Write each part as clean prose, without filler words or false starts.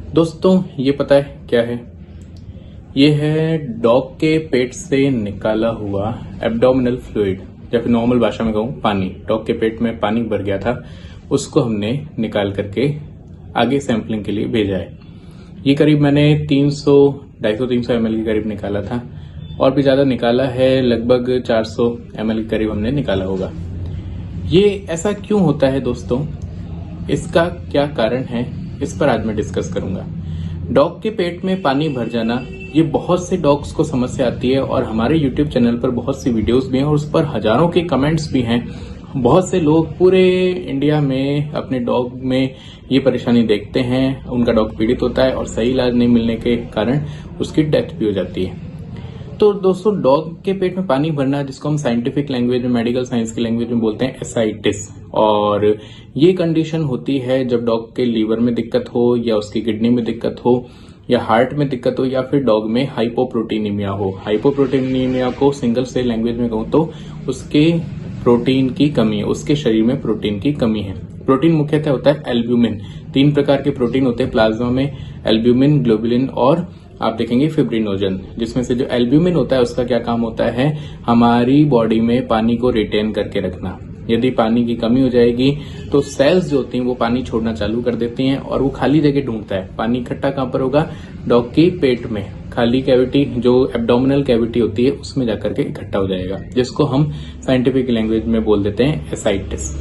दोस्तों ये पता है क्या है? ये है डॉग के पेट से निकाला हुआ एब्डोमिनल फ्लूइड, या फिर नॉर्मल भाषा में कहूँ पानी। डॉग के पेट में पानी भर गया था, उसको हमने निकाल करके आगे सैंपलिंग के लिए भेजा है। ये करीब मैंने 250-300 ml के करीब निकाला था, और भी ज्यादा निकाला है, लगभग 400 ml के करीब हमने निकाला होगा। ये ऐसा क्यों होता है दोस्तों? इसका क्या कारण है, इस पर आज मैं डिस्कस करूंगा। डॉग के पेट में पानी भर जाना, ये बहुत से डॉग्स को समस्या आती है, और हमारे YouTube चैनल पर बहुत सी वीडियोस भी हैं और उस पर हजारों के कमेंट्स भी हैं। बहुत से लोग पूरे इंडिया में अपने डॉग में ये परेशानी देखते हैं, उनका डॉग पीड़ित होता है और सही इलाज नहीं मिलने के कारण उसकी डेथ भी हो जाती है। तो दोस्तों, डॉग के पेट में पानी भरना, जिसको हम साइंटिफिक लैंग्वेज में, मेडिकल साइंस की लैंग्वेज में बोलते हैं एसाइटिस, और ये कंडीशन होती है जब डॉग के लीवर में दिक्कत हो, या उसकी किडनी में दिक्कत हो, या हार्ट में दिक्कत हो, या फिर डॉग में हाइपोप्रोटीनीमिया हो। हाइपोप्रोटीनीमिया को सिंगल से लैंग्वेज में कहूँ तो उसके प्रोटीन की कमी है, उसके शरीर में प्रोटीन की कमी है। प्रोटीन मुख्यतः होता है एल्ब्यूमिन। 3 प्रकार के प्रोटीन होते हैं प्लाज्मा में, एल्ब्यूमिन, ग्लोबुलिन और आप देखेंगे फिब्रिनोजन। जिसमें से जो एल्ब्यूमिन होता है उसका क्या काम होता है, हमारी बॉडी में पानी को रिटेन करके रखना। यदि पानी की कमी हो जाएगी तो सेल्स जो होती हैं वो पानी छोड़ना चालू कर देती हैं, और वो खाली जगह ढूंढता है। पानी इकट्ठा कहां पर होगा? डॉग की पेट में, खाली कैविटी, जो एब्डोमिनल कैविटी होती है उसमें जाकर के इकट्ठा हो जाएगा, जिसको हम साइंटिफिक लैंग्वेज में बोल देते हैं एसाइटिस।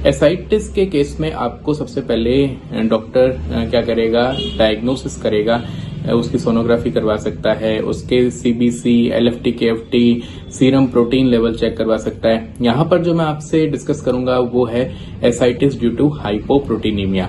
एसाइटिस के केस में आपको सबसे पहले डॉक्टर क्या करेगा, डायग्नोसिस करेगा। उसकी सोनोग्राफी करवा सकता है, उसके CBC, LFT, KFT, serum protein level check करवा सकता है। यहाँ पर जो मैं आपसे डिस्कस करूंगा वो है एसाइटिस ड्यू टू हाइपोप्रोटीनीमिया।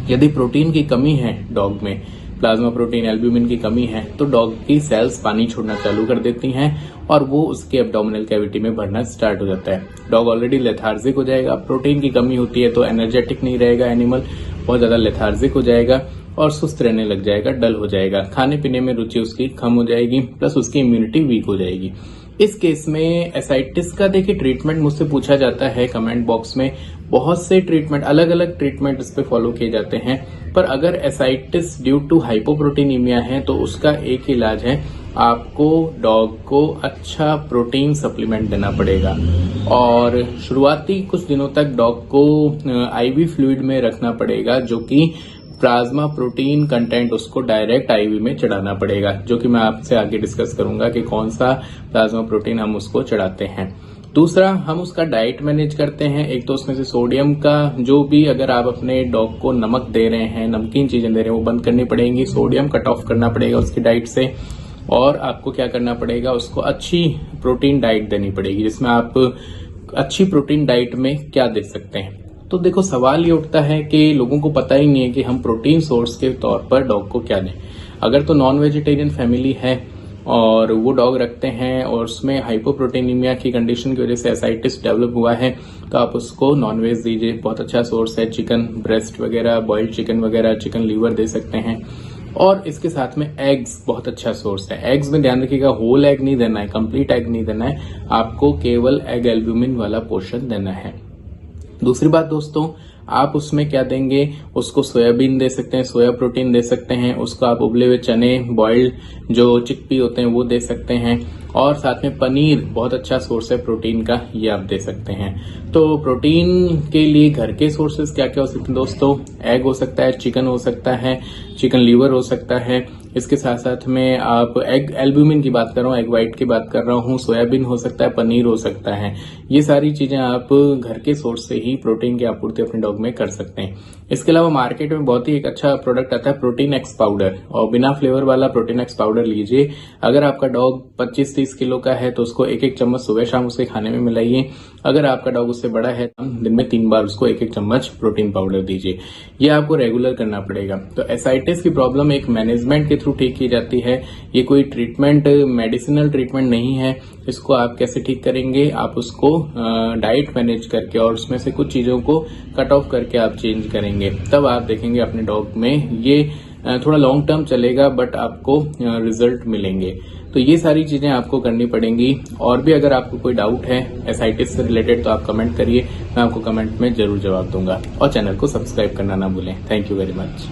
यदि प्रोटीन की कमी है डॉग में, प्लाज्मा प्रोटीन, एल्ब्यूमिन की कमी है, तो डॉग की सेल्स पानी छोड़ना चालू कर देती हैं और वो उसके एब्डोमिनल कैविटी में भरना स्टार्ट हो जाता है। डॉग ऑलरेडी लेथार्जिक हो जाएगा। प्रोटीन की कमी होती है तो एनर्जेटिक नहीं रहेगा एनिमल, बहुत ज्यादा लेथार्जिक हो जाएगा और सुस्त रहने लग जाएगा, डल हो जाएगा। खाने पीने में रुचि उसकी कम हो जाएगी, प्लस उसकी इम्यूनिटी वीक हो जाएगी। इस केस में एसाइटिस का देखिए ट्रीटमेंट मुझसे पूछा जाता है कमेंट बॉक्स में। बहुत से ट्रीटमेंट, अलग अलग ट्रीटमेंट इस पे फॉलो किए जाते हैं, पर अगर एसाइटिस ड्यू टू हाइपोप्रोटीनीमिया है तो उसका एक ही इलाज है, आपको डॉग को अच्छा प्रोटीन सप्लीमेंट देना पड़ेगा। और शुरुआती कुछ दिनों तक डॉग को आईवी फ्लूइड में रखना पड़ेगा, जो कि प्लाज्मा प्रोटीन कंटेंट उसको डायरेक्ट आईवी में चढ़ाना पड़ेगा, जो कि मैं आपसे आगे डिस्कस करूंगा कि कौन सा प्लाज्मा प्रोटीन हम उसको चढ़ाते हैं। दूसरा, हम उसका डाइट मैनेज करते हैं। एक तो उसमें से सोडियम का, जो भी अगर आप अपने डॉग को नमक दे रहे हैं, नमकीन चीजें दे रहे हैं, वो बंद करनी पड़ेगी। सोडियम कट ऑफ करना पड़ेगा उसकी डाइट से, और आपको क्या करना पड़ेगा, उसको अच्छी प्रोटीन डाइट देनी पड़ेगी। जिसमें आप अच्छी प्रोटीन डाइट में क्या दे सकते हैं? तो देखो, सवाल ये उठता है कि लोगों को पता ही नहीं है कि हम प्रोटीन सोर्स के तौर पर डॉग को क्या दें। अगर तो नॉन वेजिटेरियन फैमिली है और वो डॉग रखते हैं और उसमें हाइपोप्रोटीनीमिया की कंडीशन की वजह से एसाइटिस डेवलप हुआ है, तो आप उसको नॉनवेज दीजिए। बहुत अच्छा सोर्स है, चिकन ब्रेस्ट वगैरह, बॉइल्ड चिकन वगैरह, चिकन लीवर दे सकते हैं। और इसके साथ में एग्स बहुत अच्छा सोर्स है। एग्स में ध्यान रखिएगा, होल एग नहीं देना है, कंप्लीट एग नहीं देना है, आपको केवल एग एल्ब्यूमिन वाला पोर्शन देना है। दूसरी बात दोस्तों, आप उसमें क्या देंगे, उसको सोयाबीन दे सकते हैं, सोया प्रोटीन दे सकते हैं, उसको आप उबले हुए चने, बॉइल्ड जो चिकपी होते हैं वो दे सकते हैं, और साथ में पनीर बहुत अच्छा सोर्स है प्रोटीन का, ये आप दे सकते हैं। तो प्रोटीन के लिए घर के सोर्सेज क्या क्या हो सकते हैं दोस्तों? एग हो सकता है, चिकन हो सकता है, चिकन लीवर हो सकता है। इसके साथ साथ में आप एग एल्ब्यूमिन की बात कर रहा हूँ, एग व्हाइट की बात कर रहा हूँ, सोयाबीन हो सकता है, पनीर हो सकता है। ये सारी चीजें आप घर के सोर्स से ही प्रोटीन की आपूर्ति अपने डॉग में कर सकते हैं। इसके अलावा मार्केट में बहुत ही एक अच्छा प्रोडक्ट आता है, प्रोटीन एक्स पाउडर, और बिना फ्लेवर वाला प्रोटीन एक्स पाउडर लीजिए। अगर आपका डॉग 25-30 किलो का है तो उसको 1-1 चम्मच सुबह शाम उसके खाने में मिलाइए। अगर आपका डॉग उससे बड़ा है तो दिन में 3 बार उसको 1-1 चम्मच प्रोटीन पाउडर दीजिए। ये आपको रेगुलर करना पड़ेगा। तो एसाइटिस की प्रॉब्लम एक मैनेजमेंट के थ्रू ठीक की जाती है। ये कोई ट्रीटमेंट, मेडिसिनल ट्रीटमेंट नहीं है। इसको आप कैसे ठीक करेंगे? आप उसको डाइट मैनेज करके और उसमें से कुछ चीजों को कट ऑफ करके आप चेंज करेंगे, तब आप देखेंगे अपने डॉग में ये थोड़ा लॉन्ग टर्म चलेगा, बट आपको रिजल्ट मिलेंगे। तो ये सारी चीजें आपको करनी पड़ेंगी। और भी अगर आपको कोई डाउट है एसाइटिस से रिलेटेड तो आप कमेंट करिए, मैं आपको कमेंट में जरूर जवाब दूंगा। और चैनल को सब्सक्राइब करना ना भूलें। Thank you very much.